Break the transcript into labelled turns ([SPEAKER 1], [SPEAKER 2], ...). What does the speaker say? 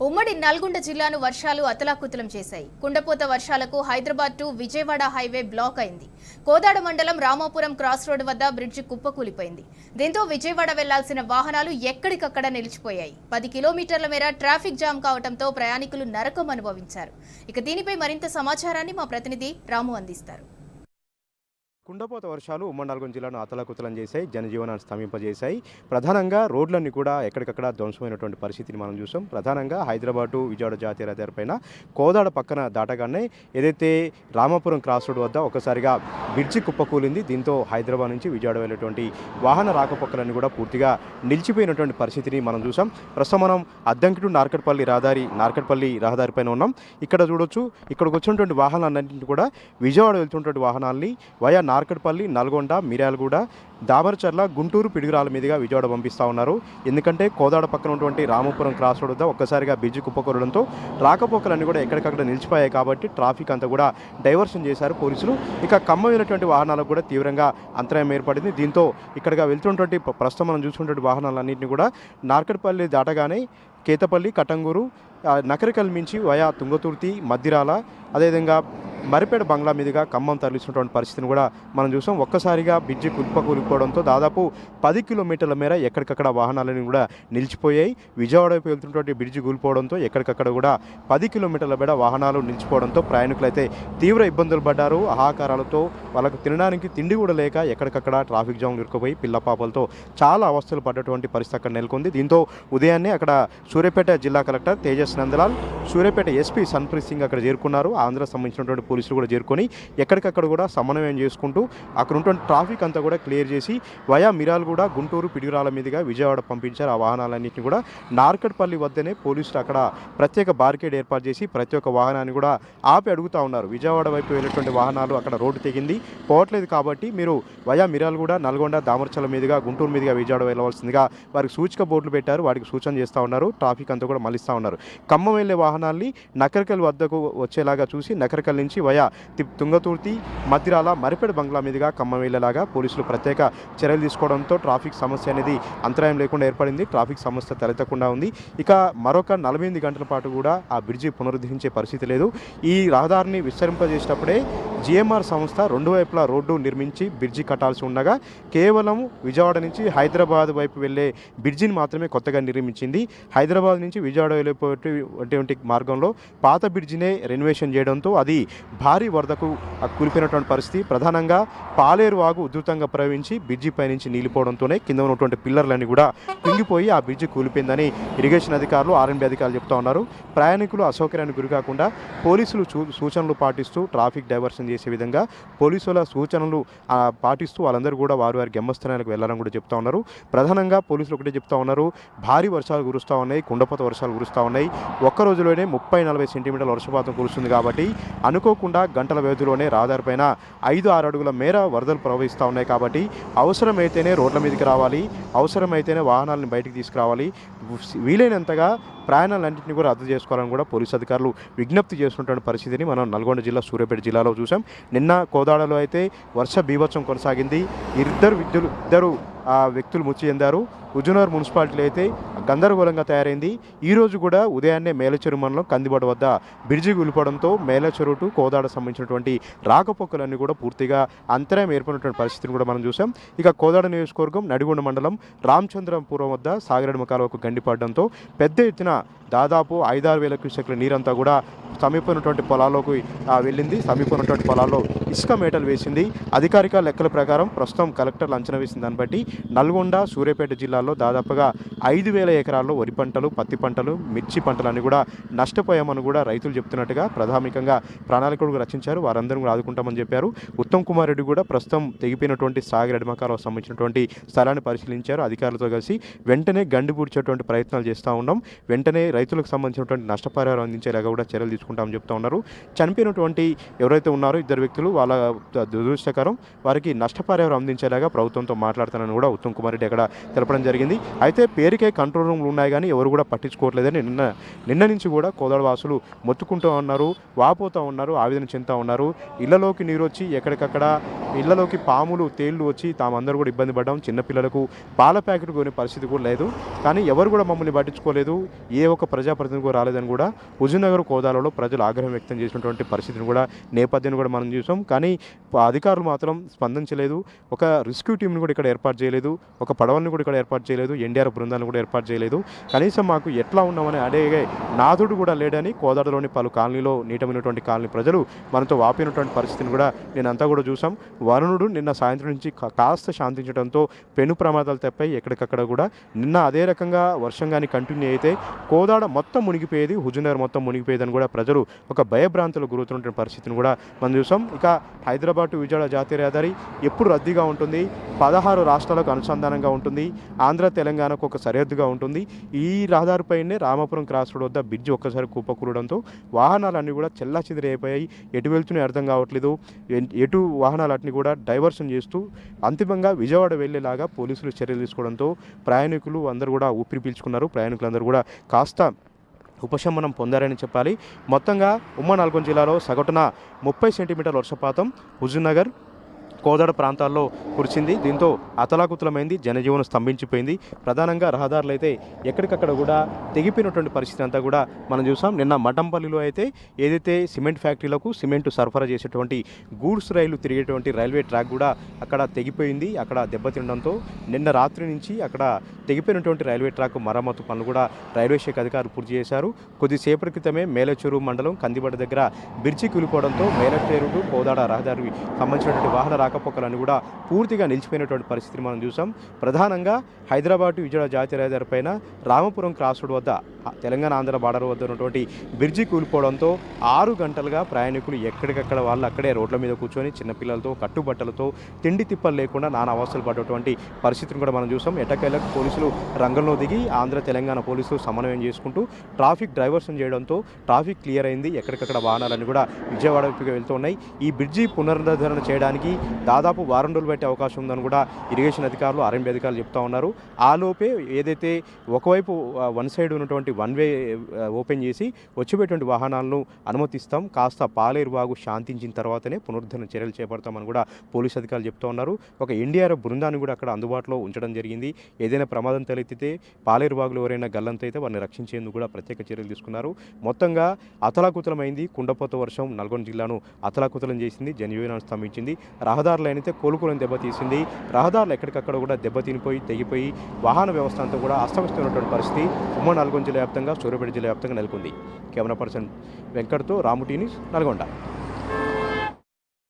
[SPEAKER 1] ఉమ్మడి నల్గొండ జిల్లాను వర్షాలు అతలాకుతలం చేశాయి. కుండపోత వర్షాలకు Hyderabad to Vijayawada highway block అయింది. కోదాడ మండలం రామాపురం క్రాస్ రోడ్ వద్ద బ్రిడ్జి కుప్పకూలిపోయింది. దీంతో విజయవాడ వెళ్లాల్సిన వాహనాలు ఎక్కడికక్కడ నిలిచిపోయాయి. 10 కిలోమీటర్ల మేర ట్రాఫిక్ జామ్ కావడంతో ప్రయాణికులు నరకం అనుభవించారు. ఇక దీనిపై మరింత సమాచారాన్ని మా ప్రతినిధి రాము అందిస్తారు.
[SPEAKER 2] కుండపోత వర్షాలు ఉమ్మడి నల్గొండ జిల్లాను అతలాకుతలం చేశాయి, జనజీవనాన్ని స్తంభింపజేశాయి. ప్రధానంగా రోడ్లన్నీ కూడా ఎక్కడికక్కడ ధ్వంసమైనటువంటి పరిస్థితిని మనం చూసాం. ప్రధానంగా హైదరాబాదు విజయవాడ జాతీయ రహదారిపైన కోదాడ పక్కన దాటగానే ఏదైతే రామాపురం క్రాస్ రోడ్ వద్ద ఒకసారిగా బ్రిడ్జి కుప్పకూలింది. దీంతో హైదరాబాద్ నుంచి విజయవాడ వెళ్ళేటువంటి వాహన రాకపోకలన్నీ కూడా పూర్తిగా నిలిచిపోయినటువంటి పరిస్థితిని మనం చూసాం. ప్రస్తుతం మనం అద్దంకి టు నార్కట్పల్లి రహదారిపైన ఉన్నాం. ఇక్కడ చూడొచ్చు, ఇక్కడికి వచ్చినటువంటి వాహనాలన్నింటినీ కూడా విజయవాడ వెళ్తున్నటువంటి వాహనాల్ని వయా నార్కట్పల్లి, నల్గొండ, మిర్యాలగూడ, దామరచర్ల, గుంటూరు, పిడుగురాల మీదుగా విజయవాడ పంపిస్తూ ఉన్నారు. ఎందుకంటే కోదాడ పక్కన ఉన్నటువంటి రామాపురం క్రాస్ రోడ్ వద్ద ఒక్కసారిగా బ్రిడ్జి కుప్పకూలడంతో రాకపోకలన్నీ కూడా ఎక్కడికక్కడ నిలిచిపోయాయి. కాబట్టి ట్రాఫిక్ అంతా కూడా డైవర్షన్ చేశారు పోలీసులు. ఇక ఖమ్మం వెళ్ళినటువంటి వాహనాలకు కూడా తీవ్రంగా అంతరాయం ఏర్పడింది. దీంతో ఇక్కడగా వెళ్తున్నటువంటి ప్రస్తుతం మనం చూసుకున్నటువంటి వాహనాలన్నింటినీ కూడా నార్కట్పల్లి దాటగానే కేతపల్లి, కటంగూరు, నకరికల్ మించి వయా తుంగతుర్తి, మద్దిరాల, అదేవిధంగా మరిపేట బంగ్లా మీదుగా ఖమ్మం తరలిస్తున్నటువంటి పరిస్థితిని కూడా మనం చూసాం. ఒక్కసారిగా బ్రిడ్జి కుప్పకూలిపోవడంతో దాదాపు 10 కిలోమీటర్ల మేర ఎక్కడికక్కడ వాహనాలను కూడా నిలిచిపోయాయి. విజయవాడ వైపు వెళ్తున్నటువంటి బ్రిడ్జి కూలిపోవడంతో ఎక్కడికక్కడ కూడా 10 కిలోమీటర్ల మేర వాహనాలు నిలిచిపోవడంతో ప్రయాణికులైతే తీవ్ర ఇబ్బందులు పడ్డారు. ఆహాకారాలతో వాళ్ళకు తినడానికి తిండి కూడా లేక ఎక్కడికక్కడ ట్రాఫిక్ జామ్ ఇరుక్కుపోయి పిల్లపాపలతో చాలా అవస్థలు పడ్డటువంటి పరిస్థితి అక్కడ నెలకొంది. దీంతో ఉదయాన్నే అక్కడ సూర్యాపేట జిల్లా కలెక్టర్ తేజస్ నందలాల్, సూర్యాపేట ఎస్పీ సన్ప్రీత్ సింగ్ అక్కడ చేరుకున్నారు. ఆంధ్ర సంబంధించినటువంటి పోలీసులు కూడా చేరుకొని ఎక్కడికక్కడ కూడా సమన్వయం చేసుకుంటూ అక్కడ ఉన్నటువంటి ట్రాఫిక్ అంతా కూడా క్లియర్ చేసి వయా మిర్యాలగూడ, గుంటూరు, పిడుగురాల మీదుగా విజయవాడ పంపించారు. ఆ వాహనాలన్నింటినీ కూడా నార్కట్పల్లి వద్దనే పోలీసులు అక్కడ ప్రత్యేక బార్కేడ్ ఏర్పాటు చేసి ప్రతి ఒక్క వాహనాన్ని కూడా ఆపి అడుగుతూ ఉన్నారు. విజయవాడ వైపు వెళ్ళేటువంటి వాహనాలు అక్కడ రోడ్డు తెగింది, పోవట్లేదు కాబట్టి మీరు వయా మిర్యాలగూడ, నల్గొండ, దామరచల మీదుగా, గుంటూరు మీదుగా విజయవాడ వెళ్ళవలసిందిగా వారికి సూచిక బోర్డులు పెట్టారు. వారికి సూచన చేస్తూ ఉన్నారు. ట్రాఫిక్ అంతా కూడా మళ్ళిస్తూ ఉన్నారు. ఖమ్మం వెళ్ళే వాహనాల్ని నకరికల్ వద్దకు వచ్చేలాగా చూసి నకరికల్ నుంచి వయా తుంగతుర్తి, మద్దిరాల, మరిపేట బంగ్లా మీదుగా ఖమ్మం వెళ్ళేలాగా పోలీసులు ప్రత్యేక చర్యలు తీసుకోవడంతో ట్రాఫిక్ సమస్య అనేది అంతరాయం లేకుండా ఏర్పడింది. ట్రాఫిక్ సమస్య తలెత్తకుండా ఉంది. ఇక మరొక 48 గంటల పాటు కూడా ఆ బ్రిడ్జి పునరుద్ధరించే పరిస్థితి లేదు. ఈ రహదారిని విస్తరింపజేసేటప్పుడే జిఎంఆర్ సంస్థ 2 వైపులా రోడ్డు నిర్మించి బ్రిడ్జి కట్టాల్సి ఉండగా కేవలం విజయవాడ నుంచి హైదరాబాద్ వైపు వెళ్ళే బ్రిడ్జిని మాత్రమే కొత్తగా నిర్మించింది. హైదరాబాద్ నుంచి విజయవాడ వెళ్ళేటువంటి మార్గంలో పాత బ్రిడ్జినే రెనోవేషన్ చేయడంతో అది భారీ వరదకు కూలిపోయినటువంటి పరిస్థితి. ప్రధానంగా పాలేరు వాగు ఉధృతంగా ప్రవహించి బ్రిడ్జి పైనుంచి నీలిపోవడంతోనే కింద ఉన్నటువంటి పిల్లర్లన్నీ కూడా కుంగిపోయి ఆ బ్రిడ్జి కూలిపోయిందని ఇరిగేషన్ అధికారులు, ఆర్ఎండ్బి అధికారులు చెప్తా ఉన్నారు. ప్రయాణికులు అసౌకర్యానికి గురికాకుండా పోలీసులు సూచనలు పాటిస్తూ ట్రాఫిక్ డైవర్షన్ చేసే విధంగా పోలీసుల సూచనలు పాటిస్తూ వాళ్ళందరూ కూడా వారి గమ్యస్థానాలకు వెళ్ళాలని కూడా చెప్తా ఉన్నారు. ప్రధానంగా పోలీసులు ఒకటే చెప్తా ఉన్నారు, భారీ వర్షాలు కురుస్తూ ఉన్నాయి, కుండపోత వర్షాలు కురుస్తూ ఉన్నాయి. ఒక్క రోజులోనే 30-40 సెంటీమీటర్ల వర్షపాతం కురుస్తుంది కాబట్టి అనుకోకుండా గంటల వ్యవధిలోనే రహదారిపైన 5-6 అడుగుల మేర వరదలు ప్రవహిస్తూ ఉన్నాయి. కాబట్టి అవసరమైతేనే రోడ్ల మీదకి రావాలి, అవసరమైతేనే వాహనాలను బయటికి తీసుకురావాలి, వీలైనంతగా ప్రయాణాలన్నింటినీ కూడా రద్దు చేసుకోవాలని కూడా పోలీసు అధికారులు విజ్ఞప్తి చేస్తున్నటువంటి పరిస్థితిని మనం నల్గొండ జిల్లా సూర్యాపేట జిల్లాలో చూసాం. నిన్న కోదాడలో అయితే వర్ష బీభత్సం కొనసాగింది. ఇద్దరు వ్యక్తులు మృతి చెందారు. హుజూర్నగర్ మున్సిపాలిటీలో అయితే గందరగోళంగా తయారైంది. ఈరోజు కూడా ఉదయాన్నే మేలచెరు మండలం కందిబాట వద్ద బ్రిడ్జి కూలిపోవడంతో మేలచెరు టు కోదాడ సంబంధించినటువంటి రాకపోకలన్నీ కూడా పూర్తిగా అంతరాయం ఏర్పడినటువంటి పరిస్థితిని కూడా మనం చూసాం. ఇక కోదాడ నియోజకవర్గం నడిగొండ మండలం రామచంద్రపురం వద్ద సాగరెడ్మ కాలువకు గండిపడడంతో పెద్ద ఎత్తున దాదాపు 5-6 వేల క్యూసెక్ల నీరంతా కూడా సమీపమైనటువంటి పొలాల్లోకి వెళ్ళింది. సమీపమైనటువంటి పొలాల్లో ఇసుక మేటలు వేసింది. అధికారిక లెక్కల ప్రకారం ప్రస్తుతం కలెక్టర్లు అంచనా వేసిన దాన్ని బట్టి నల్గొండ, సూర్యాపేట జిల్లాల్లో దాదాపుగా 5,000 ఎకరాల్లో వరి పంటలు, పత్తి పంటలు, మిర్చి పంటలన్నీ కూడా నష్టపోయామని కూడా రైతులు చెప్తున్నట్టుగా ప్రాథమికంగా ప్రణాళికలు రచించారు. వారందరూ కూడా ఆదుకుంటామని చెప్పారు. ఉత్తమ్ కుమార్ రెడ్డి కూడా ప్రస్తుతం తెగిపోయినటువంటి సాగరెడ్మ కాలువకు సంబంధించినటువంటి స్థలాన్ని పరిశీలించారు. అధికారులతో కలిసి వెంటనే గండి పూడ్చేటువంటి ప్రయత్నాలు చేస్తూ ఉన్నాం. వెంటనే రైతులకు సంబంధించినటువంటి నష్టపరిహారం అందించేలాగా కూడా చర్యలు తీసుకుంటామని చెప్తా ఉన్నారు. చనిపోయినటువంటి ఎవరైతే ఉన్నారో 2 వ్యక్తులు వాళ్ళ దురదృష్టకరం, వారికి నష్టపరిహారం అందించేలాగా ప్రభుత్వంతో మాట్లాడుతానని కూడా ఉత్తమ్ కుమార్ రెడ్డి అక్కడ తెలపడం జరిగింది. అయితే పేరుకే కంట్రోల్ రూమ్లు ఉన్నాయి కానీ ఎవరు కూడా పట్టించుకోవట్లేదని నిన్న నుంచి కూడా కోదాడ వాసులు మొత్తుకుంటూ ఉన్నారు, వాపోతూ ఉన్నారు, ఆవేదన చెందుతూ ఉన్నారు. ఇళ్లలోకి నీరు వచ్చి ఎక్కడికక్కడ ఇళ్లలోకి పాములు తేళ్లు వచ్చి తామందరూ కూడా ఇబ్బంది పడ్డాం. చిన్నపిల్లలకు పాల ప్యాకెట్ కొనే పరిస్థితి కూడా లేదు. కానీ ఎవరు కూడా మమ్మల్ని పట్టించుకోలేదు, ఏ ఒక్క ప్రజాప్రతినిధి కూడా రాలేదని కూడా హుజూర్నగర్ కోదాలలో ప్రజలు ఆగ్రహం వ్యక్తం చేసినటువంటి పరిస్థితిని కూడా నేపథ్యాన్ని కూడా మనం చూసాం. కానీ అధికారులు మాత్రం స్పందించలేదు. ఒక రెస్క్యూ టీంని కూడా ఇక్కడ ఏర్పాటు చేయలేదు, ఒక పడవల్ని కూడా ఇక్కడ ఏర్పాటు చేయలేదు, ఎన్డీఆర్ఎఫ్ బృందాలను కూడా ఏర్పాటు చేయలేదు. కనీసం మాకు ఎట్లా ఉన్నామని అడిగే నాథుడు కూడా లేడని కోదాడలోని పలు కాలనీలో నీటమైనటువంటి కాలనీ ప్రజలు మనతో వాపినటువంటి పరిస్థితిని కూడా నేనంతా కూడా చూసాం. వరుణుడు నిన్న సాయంత్రం నుంచి కాస్త శాంతించడంతో పెను ప్రమాదాలు తప్పాయి ఎక్కడికక్కడ కూడా. నిన్న అదే రకంగా వర్షం కానీ కంటిన్యూ అయితే కోదాడ మొత్తం మునిగిపోయేది, హుజూర్నగర్ మొత్తం మునిగిపోయేదని కూడా ప్రజలు ఒక భయభ్రాంతులు గురవుతున్న పరిస్థితిని కూడా మనం చూసాం. ఇక హైదరాబాద్ టు విజయవాడ జాతీయ రహదారి ఎప్పుడు రద్దీగా ఉంటుంది, 16 రాష్ట్రాలకు అనుసంధానంగా ఉంటుంది, ఆంధ్ర తెలంగాణకు ఒక సరిహద్దుగా ఉంటుంది. ఈ రహదారిపైనే రామాపురం క్రాస్ రోడ్ వద్ద బ్రిడ్జ్ ఒక్కసారి కుప్పకూలడంతో వాహనాలన్నీ కూడా చెల్లాచెదిరైపోయాయి. ఎటు వెళ్తున్నాయో అర్థం కావట్లేదు. ఎటు వాహనాలన్నీ కూడా డైవర్షన్ చేస్తూ అంతిమంగా విజయవాడ వెళ్ళేలాగా పోలీసులు చర్యలు తీసుకోవడంతో ప్రయాణికులు అందరూ కూడా ఊపిరి పీల్చుకున్నారు. ప్రయాణికులందరూ కూడా కాస్త ఉపశమనం పొందారని చెప్పాలి. మొత్తంగా ఉమ్మడి నల్గొండ జిల్లాలో సగటున 30 సెంటీమీటర్ల వర్షపాతం హుజూర్నగర్ కోదాడ ప్రాంతాల్లో కురిసింది. దీంతో అతలాకుతలమైంది, జనజీవనం స్తంభించిపోయింది. ప్రధానంగా రహదారులు అయితే ఎక్కడికక్కడ కూడా తెగిపోయినటువంటి పరిస్థితి అంతా కూడా మనం చూసాం. నిన్న మఠంపల్లిలో అయితే ఏదైతే సిమెంట్ ఫ్యాక్టరీలకు సిమెంట్ సరఫరా చేసేటువంటి గూడ్స్ రైలు తిరిగేటువంటి రైల్వే ట్రాక్ కూడా అక్కడ తెగిపోయింది. అక్కడ దెబ్బతినడంతో నిన్న రాత్రి నుంచి అక్కడ తెగిపోయినటువంటి రైల్వే ట్రాక్ మరమ్మతు పనులు కూడా రైల్వే శాఖ అధికారులు పూర్తి చేశారు. కొద్దిసేపటి క్రితమే మేలచెరు మండలం కందిబడ్డ దగ్గర బ్రిడ్జి కూలిపోవడంతో మేలచేరు టు కోదాడ రహదారికి సంబంధించినటువంటి వాహన రాకపోకలన్నీ కూడా పూర్తిగా నిలిచిపోయినటువంటి పరిస్థితిని మనం చూసాం. ప్రధానంగా హైదరాబాద్ విజయవాడ జాతీయ రహదారి పైన రామపురం క్రాస్ రోడ్ వద్ద తెలంగాణ ఆంధ్ర బార్డర్ వద్ద ఉన్నటువంటి బ్రిడ్జి కూలిపోవడంతో 6 గంటలుగా ప్రయాణికులు ఎక్కడికక్కడ వాళ్ళు అక్కడే రోడ్ల మీద కూర్చొని చిన్నపిల్లలతో కట్టుబట్టలతో తిండి తిప్పలు లేకుండా నానా అవస్థలు పడ్డటువంటి పరిస్థితిని కూడా మనం చూసాం. ఎట్టకేలకు పోలీసులు రంగంలో దిగి ఆంధ్ర తెలంగాణ పోలీసులు సమన్వయం చేసుకుంటూ ట్రాఫిక్ డైవర్షన్ చేయడంతో ట్రాఫిక్ క్లియర్ అయింది. ఎక్కడికక్కడ వాహనాలన్నీ కూడా విజయవాడ వైపుగా వెళ్తున్నాయి. ఈ బ్రిడ్జి పునరుద్ధరణ చేయడానికి దాదాపు వారం రోజులు పెట్టే అవకాశం ఉందని కూడా ఇరిగేషన్ అధికారులు, ఆర్ఎంబీ అధికారులు చెప్తా ఉన్నారు. ఆలోపే ఏదైతే ఒకవైపు వన్ సైడ్ ఉన్నటువంటి వన్ వే ఓపెన్ చేసి వచ్చేటువంటి వాహనాలను అనుమతిస్తాం, కాస్త పాలేరు వాగు శాంతించిన తర్వాతనే పునరుద్ధరణ చర్యలు చేపడతామని కూడా పోలీసు అధికారులు చెప్తూ ఉన్నారు. ఒక ఎన్డీఆర్ఎఫ్ బృందాన్ని కూడా అక్కడ అందుబాటులో ఉంచడం జరిగింది. ఏదైనా ప్రమాదం తలెత్తితే పాలేరు వాగులో ఎవరైనా గల్లంతైతే వారిని రక్షించేందుకు కూడా ప్రత్యేక చర్యలు తీసుకున్నారు. మొత్తంగా అతలాకుతలమైంది. కుండపోత వర్షం నల్గొండ జిల్లాను అతలాకుతలం చేసింది, జనజీవనాన్ని స్తంభించింది. రహదారులు అయితే కోలుకోలేని దెబ్బతీసింది. రహదారులు ఎక్కడికక్కడ కూడా దెబ్బతినిపోయి తెగిపోయి వాహన వ్యవస్థ అంతా కూడా అస్తవ్యస్తమైనటువంటి పరిస్థితి ఉమ్మడి నల్గొండ జిల్లా వ్యాప్తంగా, సూర్యాపేట జిల్లా వ్యాప్తంగా నెలకొంది. కెమెరా పర్సన్ వెంకట్తో రాము టీ న్యూస్, నల్గొండ.